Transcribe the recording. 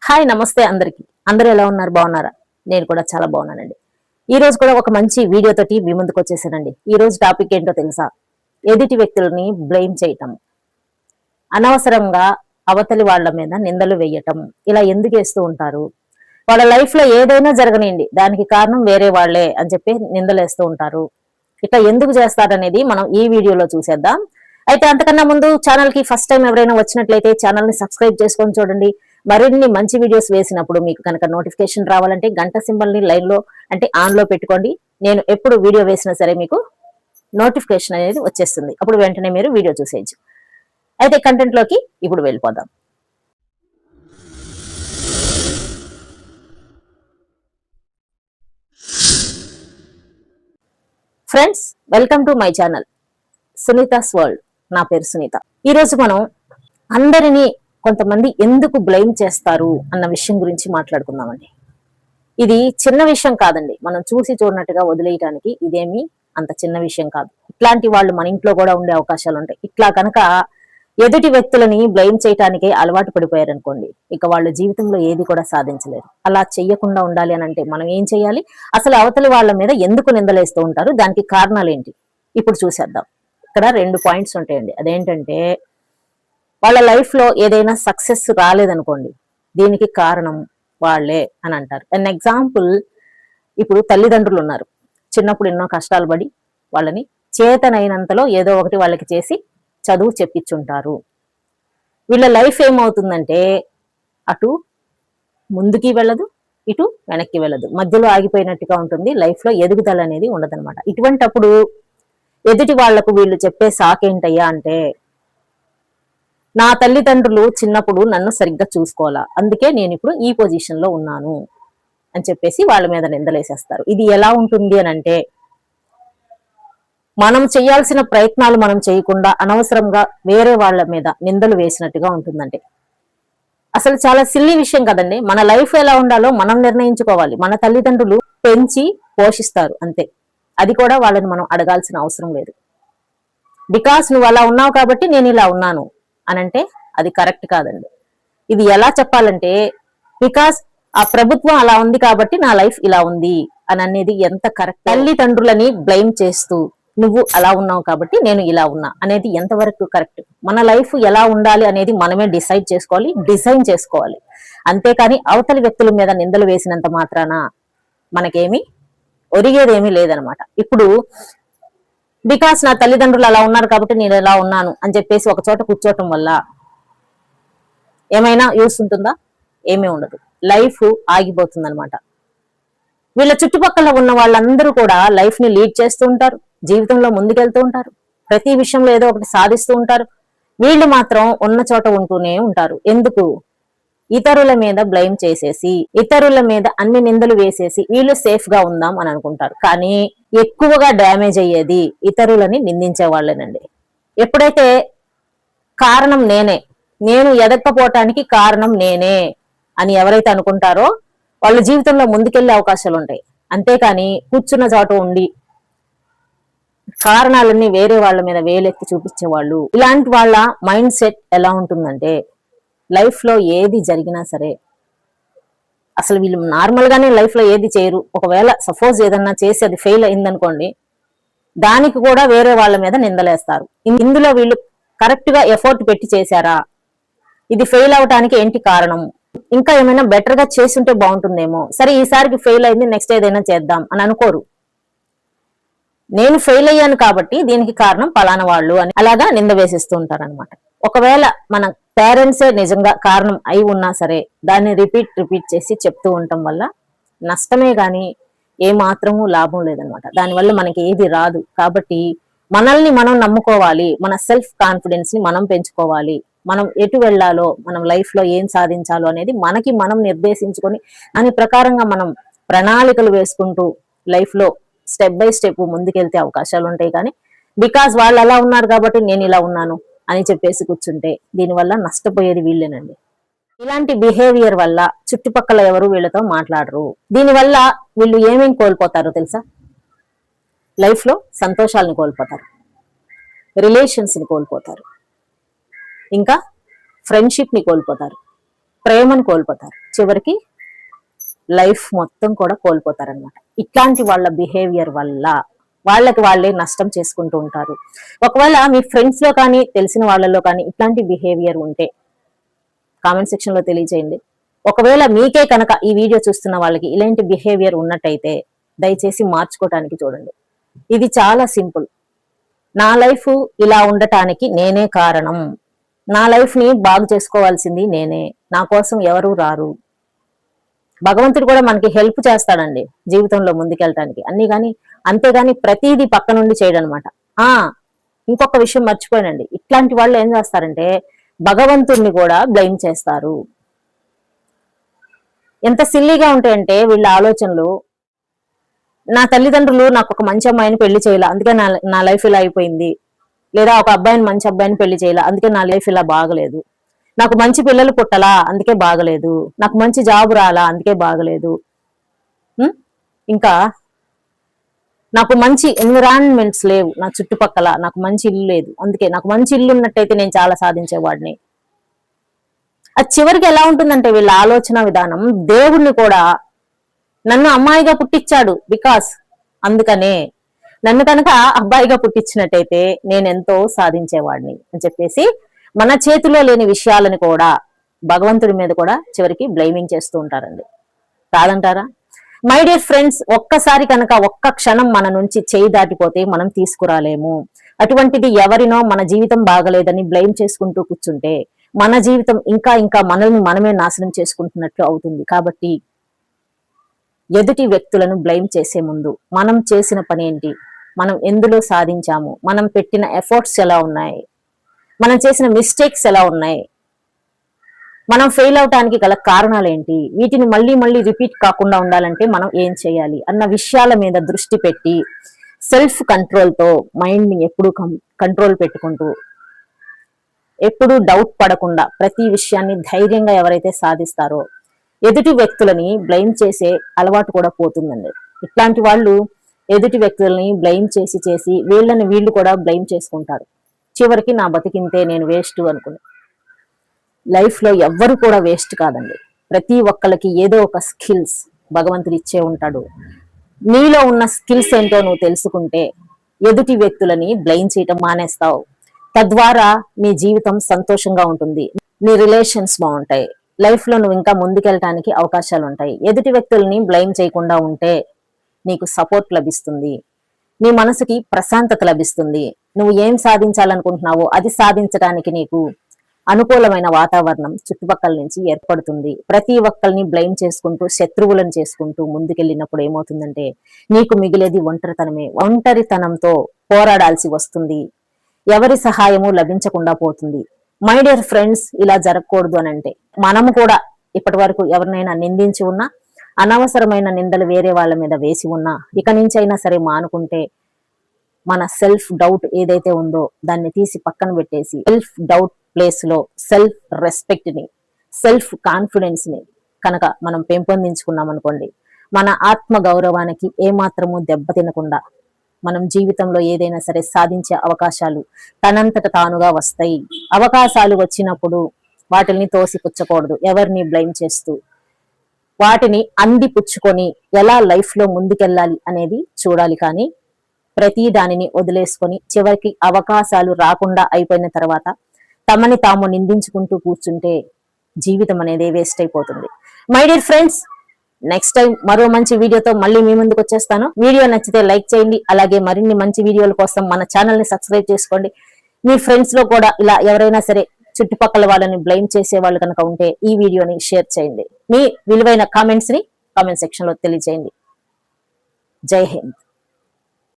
Hi నమస్తే అందరికి. అందరూ ఎలా ఉన్నారు? బాగున్నారా? నేను కూడా చాలా బాగున్నానండి. ఈ రోజు కూడా ఒక మంచి వీడియోతోటి మీ ముందుకు వచ్చేసానండి. ఈ రోజు టాపిక్ ఏంటో తెలుసా? ఎదుటి వ్యక్తులని బ్లేమ్ చేయటం, అనవసరంగా అవతలి వాళ్ళ మీద నిందలు వేయటం. ఇలా ఎందుకు వేస్తూ ఉంటారు? వాళ్ళ లైఫ్ లో ఏదైనా జరగనియండి, దానికి కారణం వేరే వాళ్లే అని చెప్పి నిందలు వేస్తూ ఉంటారు. ఇట్లా ఎందుకు చేస్తారనేది మనం ఈ వీడియోలో చూసేద్దాం. అయితే అంతకన్నా ముందు ఛానల్ కి ఫస్ట్ టైం ఎవరైనా వచ్చినట్లయితే ఛానల్ ని సబ్స్క్రైబ్ చేసుకొని చూడండి. మరిన్ని మంచి వీడియోస్ వేసినప్పుడు మీకు కనుక నోటిఫికేషన్ రావాలంటే గంట సింబల్ ని లైన్ లో అంటే ఆన్ లో పెట్టుకోండి. నేను ఎప్పుడు వీడియో వేసినా సరే మీకు నోటిఫికేషన్ అనేది వచ్చేస్తుంది. అప్పుడు వెంటనే మీరు వీడియో చూసేయచ్చు. అయితే కంటెంట్ లోకి ఇప్పుడు వెళ్ళిపోదాం. Friends, welcome to my channel Sunita's world. నా పేరు సునీత. ఈ రోజు మనం అందరినీ కొంతమంది ఎందుకు బ్లేమ్ చేస్తారు అన్న విషయం గురించి మాట్లాడుకుందామండి. ఇది చిన్న విషయం కాదండి. మనం చూసి చూడనట్టుగా వదిలేయటానికి ఇదేమి అంత చిన్న విషయం కాదు. ఇట్లాంటి వాళ్ళు మన ఇంట్లో కూడా ఉండే అవకాశాలు ఉంటాయి. ఇట్లా కనుక ఎదుటి వ్యక్తులని బ్లేమ్ చేయటానికే అలవాటు పడిపోయారనుకోండి, ఇక వాళ్ళ జీవితంలో ఏది కూడా సాధించలేరు. అలా చెయ్యకుండా ఉండాలి అని అంటే మనం ఏం చేయాలి? అసలు అవతలి వాళ్ళ మీద ఎందుకు నిందలేస్తూ ఉంటారు, దానికి కారణాలు ఏంటి ఇప్పుడు చూసేద్దాం. ఇక్కడ 2 పాయింట్స్ ఉంటాయండి. అదేంటంటే, వాళ్ళ లైఫ్ లో ఏదైనా సక్సెస్ రాలేదనుకోండి, దీనికి కారణం వాళ్లే అని అంటారు. అండ్ ఎగ్జాంపుల్, ఇప్పుడు తల్లిదండ్రులు ఉన్నారు. చిన్నప్పుడు ఎన్నో కష్టాలు పడి వాళ్ళని చేతనైనంతలో ఏదో ఒకటి వాళ్ళకి చేసి చదువు చెప్పించుంటారు. వీళ్ళ లైఫ్ ఏమవుతుందంటే, అటు ముందుకి వెళ్ళదు, ఇటు వెనక్కి వెళ్ళదు, మధ్యలో ఆగిపోయినట్టుగా ఉంటుంది. లైఫ్ లో ఎదుగుదల అనేది ఉండదన్నమాట. ఇటువంటప్పుడు ఎదుటి వాళ్లకు వీళ్ళు చెప్పే సాకేంటయ్యా అంటే, నా తల్లిదండ్రులు చిన్నప్పుడు నన్ను సరిగ్గా చూసుకోవాలా, అందుకే నేను ఇప్పుడు ఈ పొజిషన్ లో ఉన్నాను అని చెప్పేసి వాళ్ళ మీద నిందలేసేస్తారు. ఇది ఎలా ఉంటుంది అని అంటే, మనం చేయాల్సిన ప్రయత్నాలు మనం చేయకుండా అనవసరంగా వేరే వాళ్ళ మీద నిందలు వేసినట్టుగా ఉంటుందంటే, అసలు చాలా సిల్లీ విషయం కదండి. మన లైఫ్ ఎలా ఉండాలో మనం నిర్ణయించుకోవాలి. మన తల్లిదండ్రులు పెంచి పోషిస్తారు అంతే. అది కూడా వాళ్ళని మనం అడగాల్సిన అవసరం లేదు. బికాస్ నువ్వు అలా ఉన్నావు కాబట్టి నేను ఇలా ఉన్నాను అనంటే అది కరెక్ట్ కాదండి. ఇది ఎలా చెప్పాలంటే, బికాస్ ఆ ప్రభుత్వం అలా ఉంది కాబట్టి నా లైఫ్ ఇలా ఉంది అని అనేది ఎంత కరెక్ట్? తల్లిదండ్రులని బ్లేమ్ చేస్తూ నువ్వు అలా ఉన్నావు కాబట్టి నేను ఇలా ఉన్నా అనేది ఎంతవరకు కరెక్ట్? మన లైఫ్ ఎలా ఉండాలి అనేది మనమే డిసైడ్ చేసుకోవాలి, డిజైన్ చేసుకోవాలి. అంతేకాని అవతలి వ్యక్తుల మీద నిందలు వేసినంత మాత్రాన మనకేమి ఒరిగేదేమీ లేదనమాట. ఇప్పుడు బికాస్ నా తల్లిదండ్రులు అలా ఉన్నారు కాబట్టి నేను ఎలా ఉన్నాను అని చెప్పేసి ఒక చోట కూర్చోవటం వల్ల ఏమైనా యూస్ ఉంటుందా? ఏమీ ఉండదు. లైఫ్ ఆగిపోతుంది అనమాట. వీళ్ళ చుట్టుపక్కల ఉన్న వాళ్ళందరూ కూడా లైఫ్ ని లీడ్ చేస్తూ ఉంటారు, జీవితంలో ముందుకెళ్తూ ఉంటారు, ప్రతి విషయంలో ఏదో ఒకటి సాధిస్తూ ఉంటారు. వీళ్ళు మాత్రం ఉన్న చోట ఉంటూనే ఉంటారు. ఎందుకు? ఇతరుల మీద బ్లేమ్ చేసేసి, ఇతరుల మీద అన్ని నిందలు వేసేసి వీళ్ళు సేఫ్ గా ఉందాం అని అనుకుంటారు. కానీ ఎక్కువగా డ్యామేజ్ అయ్యేది ఇతరులని నిందించే వాళ్ళేనండి. ఎప్పుడైతే కారణం నేనే, నేను ఎదక్కపోవటానికి కారణం నేనే అని ఎవరైతే అనుకుంటారో వాళ్ళ జీవితంలో ముందుకెళ్లే అవకాశాలు ఉంటాయి. అంతేకాని కూర్చున్న చోట ఉండి కారణాలన్నీ వేరే వాళ్ళ మీద వేలెత్తి చూపించేవాళ్ళు, ఇలాంటి వాళ్ళ మైండ్ సెట్ ఎలా ఉంటుందంటే, లైఫ్ లో ఏది జరిగినా సరే, అసలు వీళ్ళు నార్మల్ గానే లైఫ్ లో ఏది చేయరు. ఒకవేళ సపోజ్ ఏదన్నా చేసి అది ఫెయిల్ అయిందనుకోండి, దానికి కూడా వేరే వాళ్ళ మీద నిందలేస్తారు. ఇందులో వీళ్ళు కరెక్ట్ గా ఎఫర్ట్ పెట్టి చేశారా? ఇది ఫెయిల్ అవటానికి ఏంటి కారణం? ఇంకా ఏమైనా బెటర్ గా చేసుంటే బాగుంటుందేమో, సరే ఈసారికి ఫెయిల్ అయింది, నెక్స్ట్ ఏదైనా చేద్దాం అని అనుకోరు. నేను ఫెయిల్ అయ్యాను కాబట్టి దీనికి కారణం పలానా వాళ్ళు అని అలాగా నింద వేసేస్తూ ఉంటారు అనమాట. ఒకవేళ మన పేరెంట్సే నిజంగా కారణం అయి ఉన్నా సరే, దాన్ని రిపీట్ చేసి చెప్తూ ఉండటం వల్ల నష్టమే గాని ఏ మాత్రము లాభం లేదనమాట. దానివల్ల మనకి ఏది రాదు. కాబట్టి మనల్ని మనం నమ్ముకోవాలి, మన సెల్ఫ్ కాన్ఫిడెన్స్ ని మనం పెంచుకోవాలి. మనం ఎటు వెళ్లాలో, మనం లైఫ్ లో ఏం సాధించాలో అనేది మనకి మనం నిర్దేశించుకొని దాని ప్రకారంగా మనం ప్రణాళికలు వేసుకుంటూ లైఫ్ లో స్టెప్ బై స్టెప్ ముందుకెళ్తే అవకాశాలు ఉంటాయి. కానీ బికాస్ వాళ్ళు అలా ఉన్నారు కాబట్టి నేను ఇలా ఉన్నాను అని చెప్పేసి కూర్చుంటే దీనివల్ల నష్టపోయేది వీళ్ళేనండి. ఇలాంటి బిహేవియర్ వల్ల చుట్టుపక్కల ఎవరు వీళ్ళతో మాట్లాడరు. దీనివల్ల వీళ్ళు ఏమేమి కోల్పోతారో తెలుసా? లైఫ్ లో సంతోషాలను కోల్పోతారు, రిలేషన్స్ ని కోల్పోతారు, ఇంకా ఫ్రెండ్షిప్ ని కోల్పోతారు. ప్రేమను కోల్పోతారు, చివరికి లైఫ్ మొత్తం కూడా కోల్పోతారనమాట. ఇట్లాంటి వాళ్ళ బిహేవియర్ వల్ల వాళ్ళకి వాళ్ళే నష్టం చేసుకుంటూ ఉంటారు. ఒకవేళ మీ ఫ్రెండ్స్ లో కానీ తెలిసిన వాళ్ళలో కానీ ఇట్లాంటి బిహేవియర్ ఉంటే కామెంట్ సెక్షన్ లో తెలియజేయండి. ఒకవేళ మీకే కనుక ఈ వీడియో చూస్తున్న వాళ్ళకి ఇలాంటి బిహేవియర్ ఉన్నట్టయితే దయచేసి మార్చుకోవటానికి చూడండి. ఇది చాలా సింపుల్. నా లైఫ్ ఇలా ఉండటానికి నేనే కారణం, నా లైఫ్ ని బాగు చేసుకోవాల్సింది నేనే, నా కోసం ఎవరు రారు. భగవంతుడు కూడా మనకి హెల్ప్ చేస్తాడండి జీవితంలో ముందుకెళ్ళటానికి అన్ని, కానీ అంతేగాని ప్రతిదీ పక్క నుండి చేయడం అనమాట. ఇంకొక విషయం మర్చిపోయానండి, ఇట్లాంటి వాళ్ళు ఏం చేస్తారంటే భగవంతుడిని కూడా బ్లేమ్ చేస్తారు. ఎంత సిల్లీగా ఉంటాయంటే వీళ్ళ ఆలోచనలు. నా తల్లిదండ్రులు నాకు ఒక మంచి అమ్మాయిని పెళ్లి చేయాల, అందుకే నా లైఫ్ ఇలా అయిపోయింది. లేదా ఒక అబ్బాయిని మంచి అబ్బాయిని పెళ్లి చేయాల, అందుకే నా లైఫ్ ఇలా బాగలేదు. నాకు మంచి పిల్లలు పుట్టలా, అందుకే బాగలేదు. నాకు మంచి జాబ్ రాలా, అందుకే బాగలేదు. ఇంకా నాకు మంచి ఎన్విరాన్మెంట్స్ లేవు నా చుట్టుపక్కల, నాకు మంచి ఇల్లు లేదు, అందుకే నాకు మంచి ఇల్లు ఉన్నట్టయితే నేను చాలా సాధించేవాడిని. అది చివరికి ఎలా ఉంటుందంటే వీళ్ళ ఆలోచన విధానం, దేవుణ్ణి కూడా నన్ను అమ్మాయిగా పుట్టించాడు బికాస్ అందుకనే నన్ను కనుక అబ్బాయిగా పుట్టించినట్టయితే నేను ఎంతో సాధించేవాడిని అని చెప్పేసి మన చేతిలో లేని విషయాలను కూడా భగవంతుడి మీద కూడా చివరికి బ్లేమింగ్ చేస్తూ ఉంటారండి. కాదంటారా? మై డియర్ ఫ్రెండ్స్, ఒక్కసారి కనుక ఒక్క క్షణం మన నుంచి చేయి దాటిపోతే మనం తీసుకురాలేము. అటువంటిది ఎవరినో మన జీవితం బాగలేదని బ్లేమ్ చేసుకుంటూ కూర్చుంటే మన జీవితం ఇంకా ఇంకా మనల్ని మనమే నాశనం చేసుకుంటున్నట్లు అవుతుంది. కాబట్టి ఎదుటి వ్యక్తులను బ్లేమ్ చేసే ముందు మనం చేసిన పని ఏంటి, మనం ఎందులో సాధించాము, మనం పెట్టిన ఎఫర్ట్స్ ఎలా ఉన్నాయి, మనం చేసిన మిస్టేక్స్ ఎలా ఉన్నాయి, మనం ఫెయిల్ అవటానికి గల కారణాలు ఏంటి, వీటిని మళ్ళీ మళ్ళీ రిపీట్ కాకుండా ఉండాలంటే మనం ఏం చేయాలి అన్న విషయాల మీద దృష్టి పెట్టి సెల్ఫ్ కంట్రోల్తో మైండ్ని ఎప్పుడు కంట్రోల్ పెట్టుకుంటూ ఎప్పుడు డౌట్ పడకుండా ప్రతి విషయాన్ని ధైర్యంగా ఎవరైతే సాధిస్తారో ఎదుటి వ్యక్తులని బ్లేమ్ చేసే అలవాటు కూడా పోతుందండి. ఇట్లాంటి వాళ్ళు ఎదుటి వ్యక్తులని బ్లేమ్ చేసి చేసి వీళ్ళని వీళ్ళు కూడా బ్లేమ్ చేసుకుంటారు. చివరికి నా బతికింతే, నేను వేస్ట్ అనుకుని. లైఫ్ లో ఎవ్వరు కూడా వేస్ట్ కాదండి. ప్రతి ఒక్కరికి ఏదో ఒక స్కిల్స్ భగవంతుడు ఇచ్చే ఉంటాడు. నీలో ఉన్న స్కిల్స్ ఏంటో నువ్వు తెలుసుకుంటే ఎదుటి వ్యక్తులని బ్లేమ్ చేయటం మానేస్తావు. తద్వారా నీ జీవితం సంతోషంగా ఉంటుంది, నీ రిలేషన్స్ బాగుంటాయి, లైఫ్ లో నువ్వు ఇంకా ముందుకెళ్ళటానికి అవకాశాలు ఉంటాయి. ఎదుటి వ్యక్తుల్ని బ్లేమ్ చేయకుండా ఉంటే నీకు సపోర్ట్ లభిస్తుంది, నీ మనసుకి ప్రశాంతత లభిస్తుంది. నువ్వు ఏం సాధించాలనుకుంటున్నావో అది సాధించడానికి నీకు అనుకూలమైన వాతావరణం చుట్టుపక్కల నుంచి ఏర్పడుతుంది. ప్రతి ఒక్కరిని బ్లేమ్ చేసుకుంటూ శత్రువులను చేసుకుంటూ ముందుకెళ్ళినప్పుడు ఏమవుతుందంటే నీకు మిగిలేది ఒంటరితనమే. ఒంటరితనంతో పోరాడాల్సి వస్తుంది, ఎవరి సహాయము లభించకుండా పోతుంది. మై డియర్ ఫ్రెండ్స్, ఇలా జరగకూడదు అని అంటే మనము కూడా ఇప్పటి వరకు ఎవరినైనా నిందించి ఉన్నా, అనవసరమైన నిందలు వేరే వాళ్ళ మీద వేసి ఉన్నా ఇక నుంచి అయినా సరే మానుకుంటే మన సెల్ఫ్ డౌట్ ఏదైతే ఉందో దాన్ని తీసి పక్కన పెట్టేసి సెల్ఫ్ డౌట్ ప్లేస్ లో సెల్ఫ్ రెస్పెక్ట్ ని, సెల్ఫ్ కాన్ఫిడెన్స్ ని కనుక మనం పెంపొందించుకున్నాం అనుకోండి, మన ఆత్మ గౌరవానికి ఏమాత్రము దెబ్బ తినకుండా మనం జీవితంలో ఏదైనా సరే సాధించే అవకాశాలు తనంతట తానుగా వస్తాయి. అవకాశాలు వచ్చినప్పుడు వాటిని తోసిపుచ్చకూడదు, ఎవరిని బ్లేమ్ చేస్తూ వాటిని అందిపుచ్చుకొని ఎలా లైఫ్ లో ముందుకెళ్ళాలి అనేది చూడాలి. కానీ ప్రతి దానిని వదిలేసుకొని చివరికి అవకాశాలు రాకుండా అయిపోయిన తర్వాత తమని తాము నిందించుకుంటూ కూర్చుంటే జీవితం అనేది వేస్ట్ అయిపోతుంది. My dear friends, next time మరో మంచి వీడియోతో మళ్ళీ మీ ముందుకు వచ్చేస్తాను. వీడియో నచ్చితే లైక్ చేయండి, అలాగే మరిన్ని మంచి వీడియోల కోసం మన ఛానల్ ని సబ్స్క్రైబ్ చేసుకోండి. మీ ఫ్రెండ్స్ లో కూడా ఇలా ఎవరైనా సరే చుట్టుపక్కల వాళ్ళని బ్లేమ్ చేసే వాళ్ళు కనుక ఉంటే ఈ వీడియోని షేర్ చేయండి. మీ విలువైన కామెంట్స్ ని కామెంట్ సెక్షన్ లో తెలియజేయండి. జై హింద్.